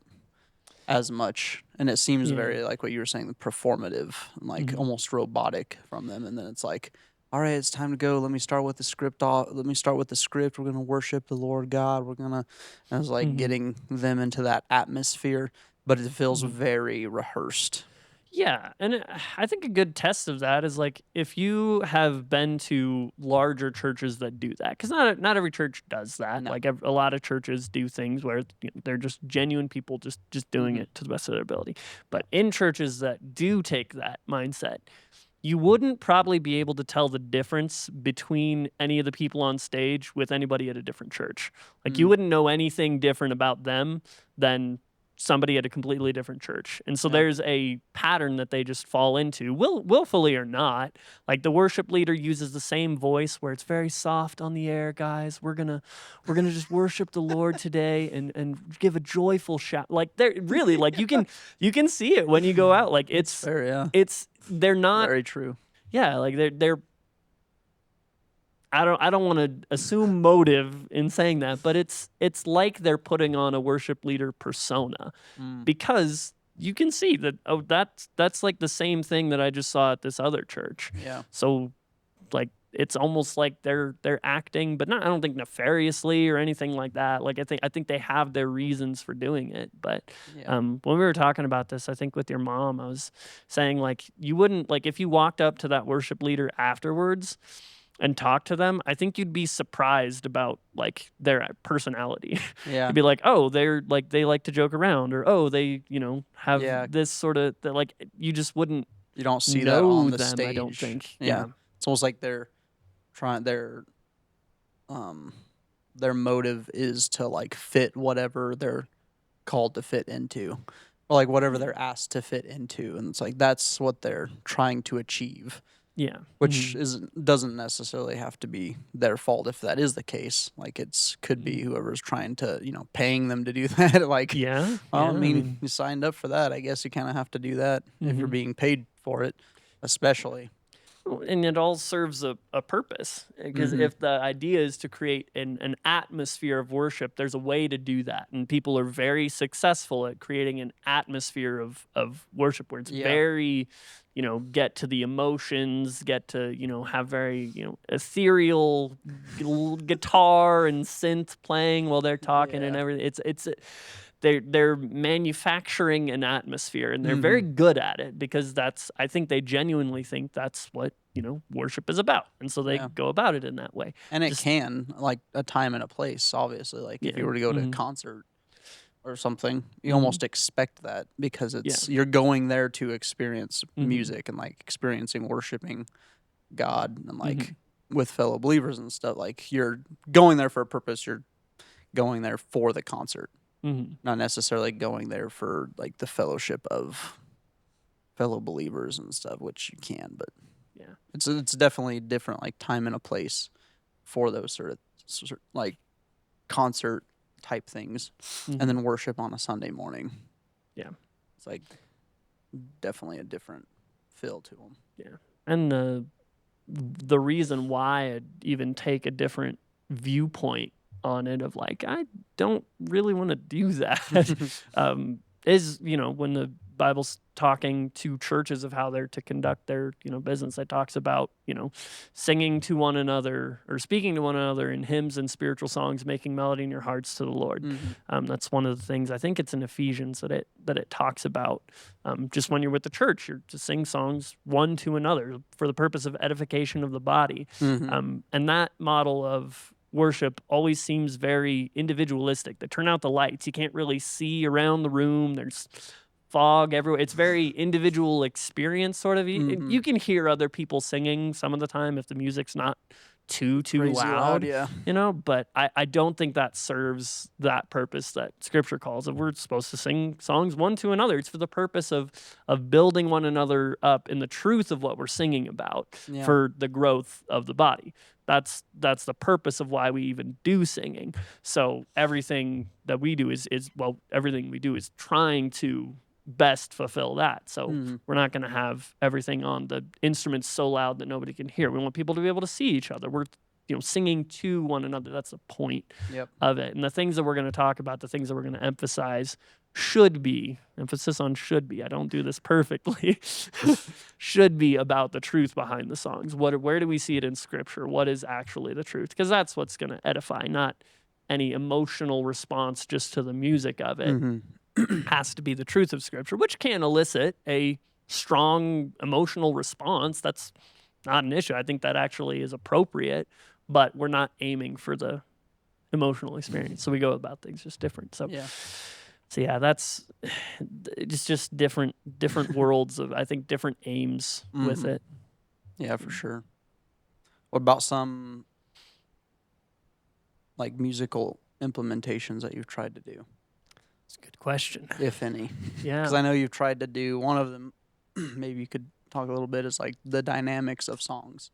as much. And it seems very like what you were saying, performative and like almost robotic from them. And then it's like, all right, it's time to go. Let me start with the script. Let me start with the script. We're going to worship the Lord God. We're going to, and it's like getting them into that atmosphere, but it feels very rehearsed. Yeah, and I think a good test of that is like if you have been to larger churches that do that, because not every church does that. No. Like a lot of churches do things where, you know, they're just genuine people just doing it to the best of their ability. But in churches that do take that mindset, you wouldn't probably be able to tell the difference between any of the people on stage with anybody at a different church. Like you wouldn't know anything different about them than somebody at a completely different church. And so there's a pattern that they just fall into, willfully or not. Like the worship leader uses the same voice where it's very soft on the air, guys. We're gonna just worship the Lord today and give a joyful shout. Like they're really, like you can see it when you go out. Like it's fair, they're not very true. Yeah, like they're I don't want to assume motive in saying that, but it's like they're putting on a worship leader persona, because you can see that, oh, that's like the same thing that I just saw at this other church. Yeah. So like it's almost like they're acting, but not, I don't think nefariously or anything like that. Like I think they have their reasons for doing it. But when we were talking about this, I think with your mom, I was saying like you wouldn't, like if you walked up to that worship leader afterwards and talked to them, I think you'd be surprised about like their personality. Yeah. You'd be like, oh, they're like, they like to joke around, or oh, they, you know, have this sort of, like you just wouldn't. You don't see that on the them, stage. I don't think. Yeah. It's almost like their motive is to like fit whatever they're called to fit into, or like whatever they're asked to fit into, and it's like that's what they're trying to achieve. Yeah. Which doesn't necessarily have to be their fault if that is the case. Like could be whoever's trying to, you know, paying them to do that. Like, yeah. Well, I mean, you signed up for that. I guess you kind of have to do that if you're being paid for it, especially. And it all serves a purpose, because if the idea is to create an atmosphere of worship, there's a way to do that. And people are very successful at creating an atmosphere of worship where it's very, you know, get to the emotions, get to, you know, have very, you know, ethereal guitar and synth playing while they're talking and everything. they're manufacturing an atmosphere, and they're very good at it, because I think they genuinely think that's what worship is about, and so they go about it in that way. And it can, like, a time and a place, obviously. Like, if you were to go to a concert or something, you almost expect that, because you're going there to experience music and, like, experiencing worshiping God and, like, with fellow believers and stuff. Like, you're going there for a purpose. You're going there for the concert, not necessarily going there for, like, the fellowship of fellow believers and stuff, which you can, but it's definitely different, like, time and a place for those sort of like concert type things, and then worship on a Sunday morning. Yeah, it's like definitely a different feel to them. Yeah, and the reason why I'd even take a different viewpoint on it, of like, I don't really want to do that, is, when the Bible's talking to churches of how they're to conduct their, business, it talks about, singing to one another, or speaking to one another in hymns and spiritual songs, making melody in your hearts to the Lord. That's one of the things, I think it's in Ephesians, that it talks about. Just when you're with the church, you're to sing songs one to another for the purpose of edification of the body. And that model of worship always seems very individualistic. They turn out the lights. You can't really see around the room. There's fog everywhere. It's very individual experience, sort of. You can hear other people singing some of the time if the music's not too Crazy loud, yeah. But I don't think that serves that purpose that Scripture calls it. We're supposed to sing songs one to another. It's for the purpose of building one another up in the truth of what we're singing about, for the growth of the body. That's the purpose of why we even do singing. So everything that we do is trying to best fulfill that. So we're not going to have everything on the instruments so loud that nobody can hear. We want people to be able to see each other. We're singing to one another. That's the point of it. And the things that we're going to talk about, the things that we're going to emphasize, should be, emphasis on should be, I don't do this perfectly, should be about the truth behind the songs. Where do we see it in Scripture? What is actually the truth? Because that's what's going to edify, not any emotional response just to the music of it. Has to be the truth of Scripture, which can elicit a strong emotional response. That's not an issue. I think that actually is appropriate, but we're not aiming for the emotional experience. So we go about things just different. So that's it's just different worlds of, I think, different aims with it. Yeah, for sure. What about some, like, musical implementations that you've tried to do? That's a good question. If any. Yeah. Because I know you've tried to do one of them. Maybe you could talk a little bit, is like the dynamics of songs.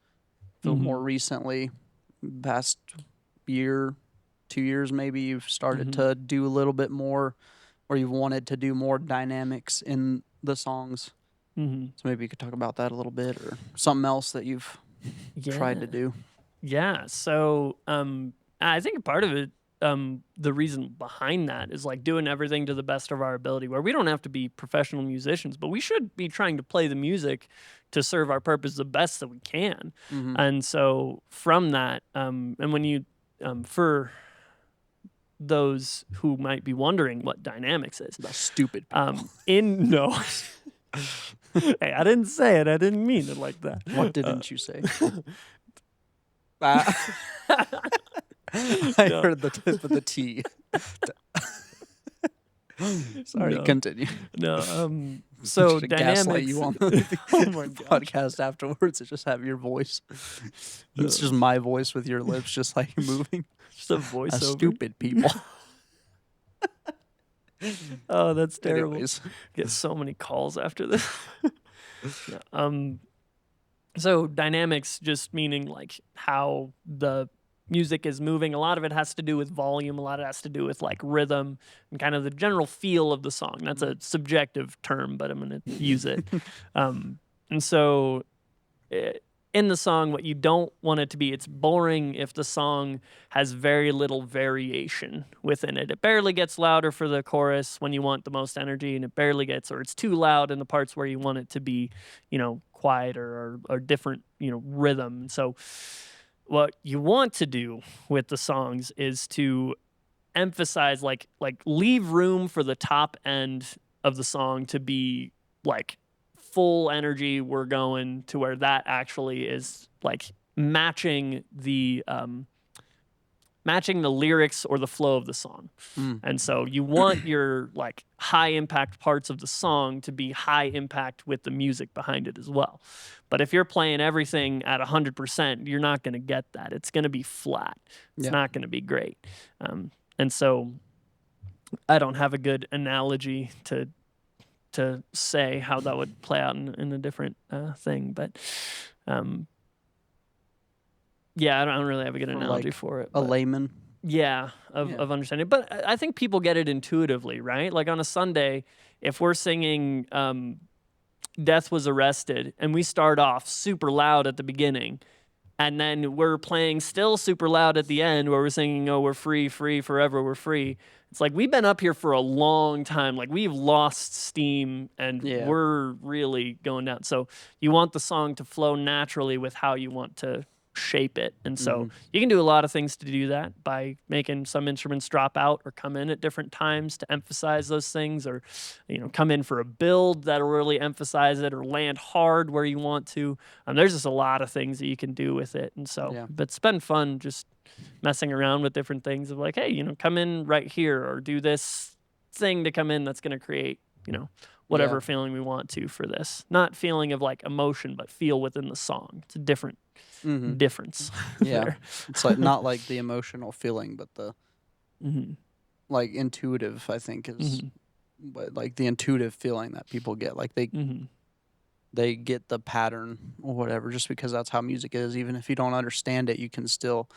So more recently, past year, 2 years maybe, you've started to do a little bit more, or you've wanted to do more dynamics in the songs. So maybe you could talk about that a little bit, or something else that you've tried to do. Yeah. So I think part of it, the reason behind that is, like, doing everything to the best of our ability, where we don't have to be professional musicians, but we should be trying to play the music to serve our purpose the best that we can. And so from that, and when you, for those who might be wondering what dynamics is, That's stupid. No. Hey, I didn't say it. I didn't mean it like that. What didn't you say? I heard the tip of the T. Sorry, continue. No, so Should dynamics. gaslight you on the podcast afterwards, and just have your voice. It's just my voice with your lips just like moving. Just a voiceover. Stupid people. Oh, that's terrible. Anyways. Get so many calls after this. So dynamics, just meaning, like, how the music is moving. A lot of it has to do with volume. A lot of it has to do with, like, rhythm and kind of the general feel of the song. That's a subjective term, but I'm going to use it. And so in the song, what you don't want it to be, it's boring if the song has very little variation within it. It barely gets louder for the chorus when you want the most energy, and it barely gets, or it's too loud in the parts where you want it to be, quieter or different, rhythm. So what you want to do with the songs is to emphasize like leave room for the top end of the song to be like full energy. We're going to where that actually is like matching the lyrics or the flow of the song. And so you want your like high impact parts of the song to be high impact with the music behind it as well. But if you're playing everything at 100%, you're not going to get that. It's going to be flat. It's not going to be great. And so I don't have a good analogy to say how that would play out in a different thing, but yeah, I don't really have a good analogy like for it. A layman. Of understanding. But I think people get it intuitively, right? Like on a Sunday, if we're singing Death Was Arrested and we start off super loud at the beginning, and then we're playing still super loud at the end where we're singing, oh, we're free, free, forever, we're free. It's like we've been up here for a long time. Like we've lost steam and we're really going down. So you want the song to flow naturally with how you want to shape it. And so you can do a lot of things to do that by making some instruments drop out or come in at different times to emphasize those things, or come in for a build that'll really emphasize it, or land hard where you want to. There's just a lot of things that you can do with it. And so but it's been fun just messing around with different things of like, hey, come in right here, or do this thing to come in that's going to create whatever feeling we want to for this. Not feeling of like emotion, but feel within the song. It's a different difference. Yeah. It's like not like the emotional feeling, but the like intuitive, I think, is but like the intuitive feeling that people get. Like they get the pattern or whatever, just because that's how music is. Even if you don't understand it, you can still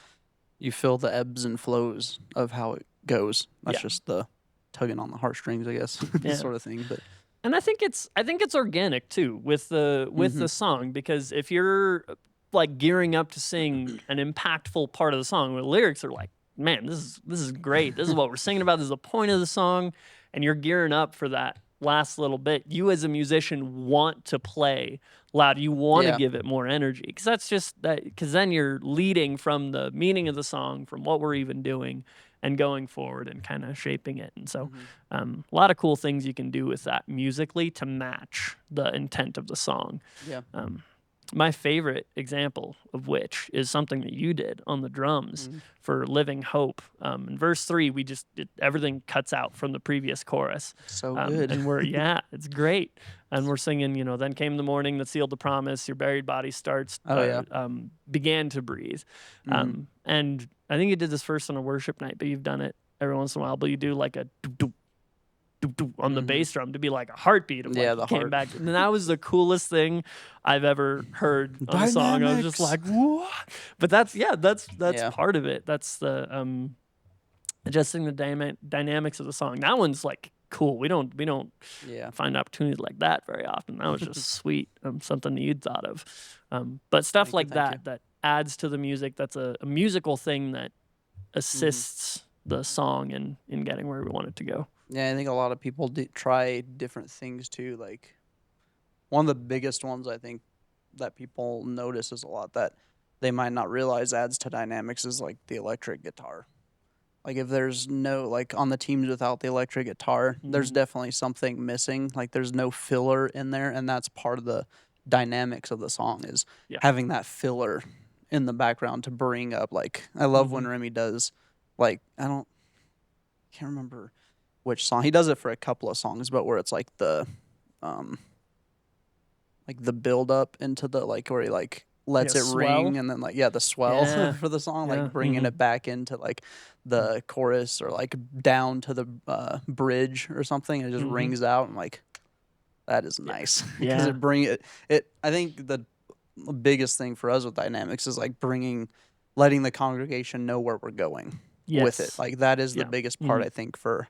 feel the ebbs and flows of how it goes. That's just the tugging on the heartstrings, I guess, sort of thing. But and I think it's organic too with the song, because if you're like gearing up to sing an impactful part of the song where the lyrics are like, man, this is great. This is what we're singing about. This is the point of the song. And you're gearing up for that last little bit. You as a musician want to play loud. You want to give it more energy, because that's just that. Because then you're leading from the meaning of the song, from what we're even doing, and going forward and kind of shaping it. And so a lot of cool things you can do with that musically to match the intent of the song. Yeah. My favorite example of which is something that you did on the drums for Living Hope. In verse 3, everything cuts out from the previous chorus. So good. And it's great. And we're singing, then came the morning that sealed the promise, your buried body starts, began to breathe. And I think you did this first on a worship night, but you've done it every once in a while. But you do like a doop, doop on the bass drum to be like a heartbeat of like, the came heart. back. And that was the coolest thing I've ever heard on a song. I was just like, what? But that's part of it. That's the adjusting the dynamics of the song. That one's like cool. We don't find opportunities like that very often. That was just sweet. Something that you'd thought of. But stuff like that adds to the music. That's a musical thing that assists the song in getting where we want it to go. Yeah, I think a lot of people try different things too. Like one of the biggest ones I think that people notice is a lot that they might not realize adds to dynamics is like the electric guitar. Like if there's no, like on the teams without the electric guitar, there's definitely something missing. Like there's no filler in there, and that's part of the dynamics of the song is having that filler in the background to bring up. Like I love when Remy does, like can't remember which song he does it for, a couple of songs, but where it's like the build up into the like where he like lets it ring, and then like the swell for the song, like bringing it back into like the chorus or like down to the bridge or something, and it just rings out, and like that is nice because it I think the biggest thing for us with dynamics is like letting the congregation know where we're going with it. Like that is the biggest part I think for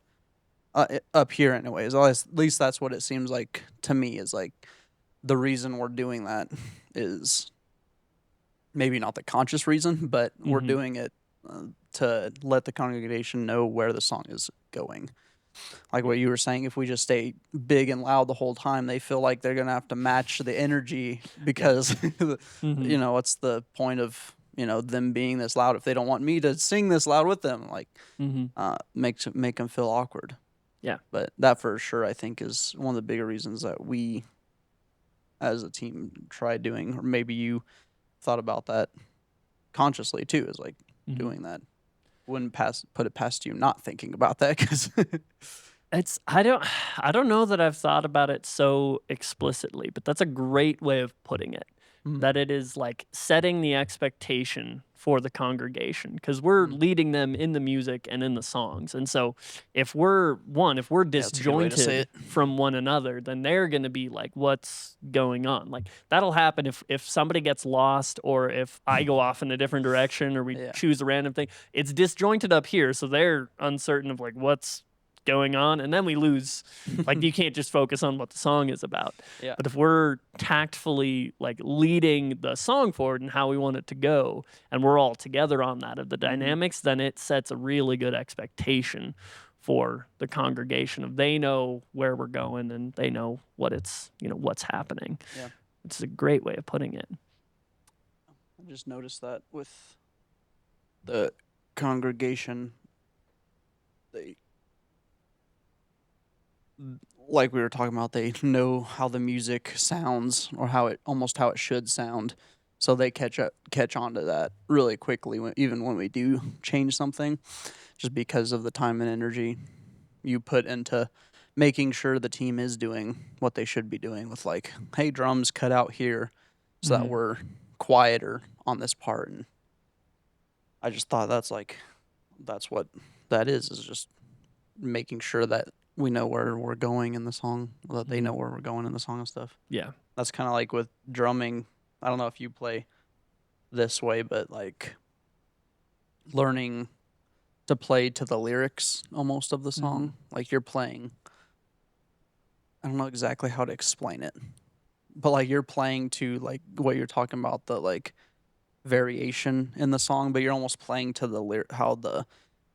up here anyways. At least that's what it seems like to me, is like the reason we're doing that is maybe not the conscious reason, but we're doing it to let the congregation know where the song is going. Like what you were saying, if we just stay big and loud the whole time, they feel like they're going to have to match the energy because, what's the point of them being this loud, if they don't want me to sing this loud with them, like make them feel awkward. Yeah. But that for sure, I think, is one of the bigger reasons that we as a team tried doing, or maybe you thought about that consciously too, is like doing that. Wouldn't put it past you not thinking about that, because I don't know that I've thought about it so explicitly, but that's a great way of putting it. That it is like setting the expectation for the congregation, because we're leading them in the music and in the songs. And so if we're disjointed from one another, then they're going to be like, what's going on? Like that'll happen if somebody gets lost, or if I go off in a different direction, or we choose a random thing. It's disjointed up here, so they're uncertain of like what's going on, and then we lose. Like you can't just focus on what the song is about. But if we're tactfully like leading the song forward and how we want it to go, and we're all together on that of the dynamics, then it sets a really good expectation for the congregation of they know where we're going, and they know what's happening. It's a great way of putting it. I just noticed that with the congregation, like we were talking about, they know how the music sounds, or how it should sound, so they catch on to that really quickly, even when we do change something, just because of the time and energy you put into making sure the team is doing what they should be doing, with like, hey, drums cut out here so that we're quieter on this part. And I just thought that's what that is just making sure that we know where we're going in the song, that they know where we're going in the song and stuff. Yeah. That's kind of like with drumming. I don't know if you play this way, but like learning to play to the lyrics almost of the song. Like you're playing, I don't know exactly how to explain it, but like you're playing to like what you're talking about, the like variation in the song, but you're almost playing to how the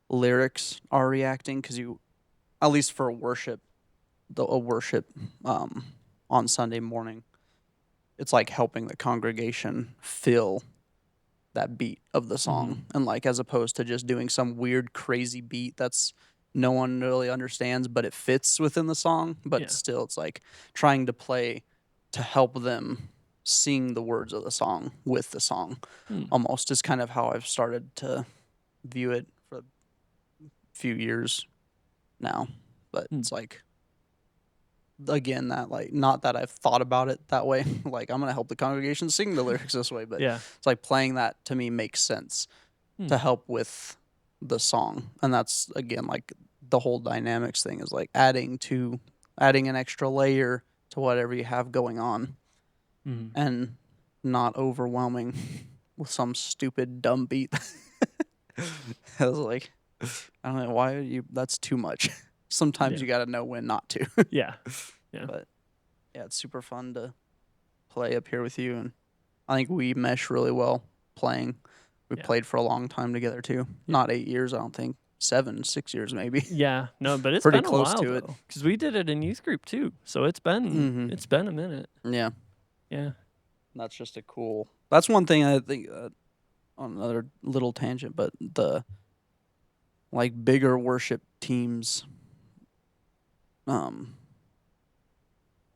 lyrics are reacting, because you, at least for worship on Sunday morning, it's like helping the congregation feel that beat of the song, and like as opposed to just doing some weird crazy beat that's no one really understands, but it fits within the song, but still it's like trying to play to help them sing the words of the song with the song. Almost is kind of how I've started to view it for a few years now. But it's like, again, that like, not that I've thought about it that way, like I'm gonna help the congregation sing the lyrics this way, but it's like playing that to me makes sense to help with the song. And that's, again, like the whole dynamics thing is like adding an extra layer to whatever you have going on, and not overwhelming with some stupid dumb beat. I was like, I don't know why that's too much. Sometimes you got to know when not to. But yeah, it's super fun to play up here with you, and I think we mesh really well playing. We played for a long time together too. Not 8 years, I don't think. 6 years maybe. Yeah, no, but it's pretty been close a while, to it, because we did it in youth group too. So it's been a minute. Yeah. Yeah. That's just that's one thing I think, on another little tangent, but the like bigger worship teams, I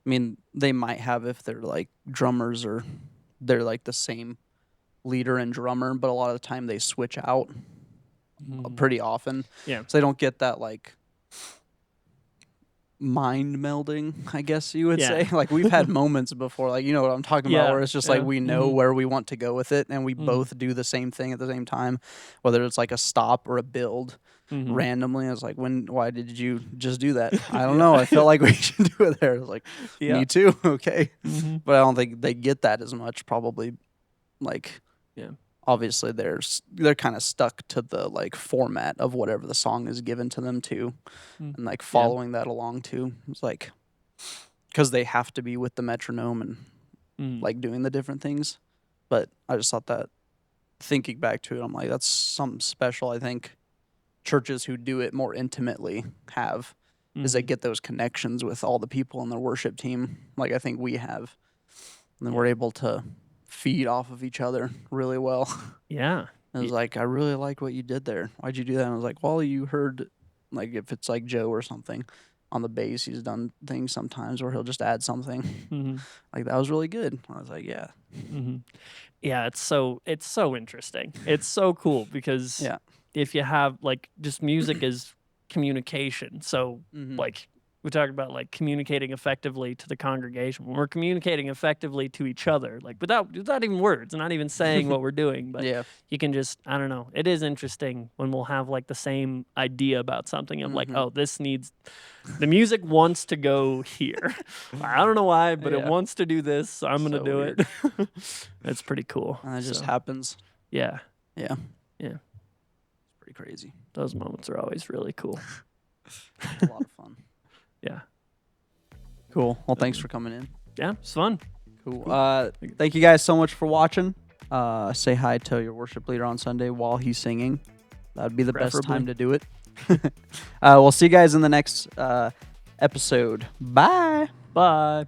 mean, they might have, if they're like drummers, or they're like the same leader and drummer, but a lot of the time they switch out pretty often. Yeah. So they don't get that like mind melding, I guess you would say. Like we've had moments before, like, you know what I'm talking about, where it's just like we know where we want to go with it, and we both do the same thing at the same time, whether it's like a stop or a build randomly. I was like, why did you just do that? I don't know. I felt like we should do it there. I was like, me too. Okay. But I don't think they get that as much, probably. Like, obviously they're kind of stuck to the like format of whatever the song is given to them to, and like following that along too. It's like, because they have to be with the metronome and like doing the different things. But I just thought that, thinking back to it, I'm like, that's something special. I think churches who do it more intimately have, is they get those connections with all the people in their worship team. Like I think we have, and then we're able to feed off of each other really well. Yeah. It was like, I really like what you did there. Why'd you do that? And I was like, well, you heard, like, if it's like Joe or something on the bass, he's done things sometimes where he'll just add something. Mm-hmm. Like, that was really good. I was like, yeah. Mm-hmm. Yeah, it's so interesting. It's so cool because Yeah. if you have like just music is communication. So Mhm. like we talked about like communicating effectively to the congregation. When we're communicating effectively to each other, like without even words, not even saying what we're doing, but Yeah. you can just, I don't know. It is interesting when we'll have like the same idea about something of like, Mhm. oh, this needs the music wants to go here. I don't know why, but it Yeah. wants to do this, so I'm gonna So do weird. it. It's pretty cool. And it just So, happens. yeah, Yeah. Yeah. It's pretty crazy. those moments are always really cool. It's a lot of fun. Yeah. Cool. Well, thanks for coming in. Yeah, it's fun. Cool. Thank you guys so much for watching. Say hi to your worship leader on Sunday while he's singing. That'd be the best Preferably. time to do it. We'll see you guys in the next episode. Bye. Bye.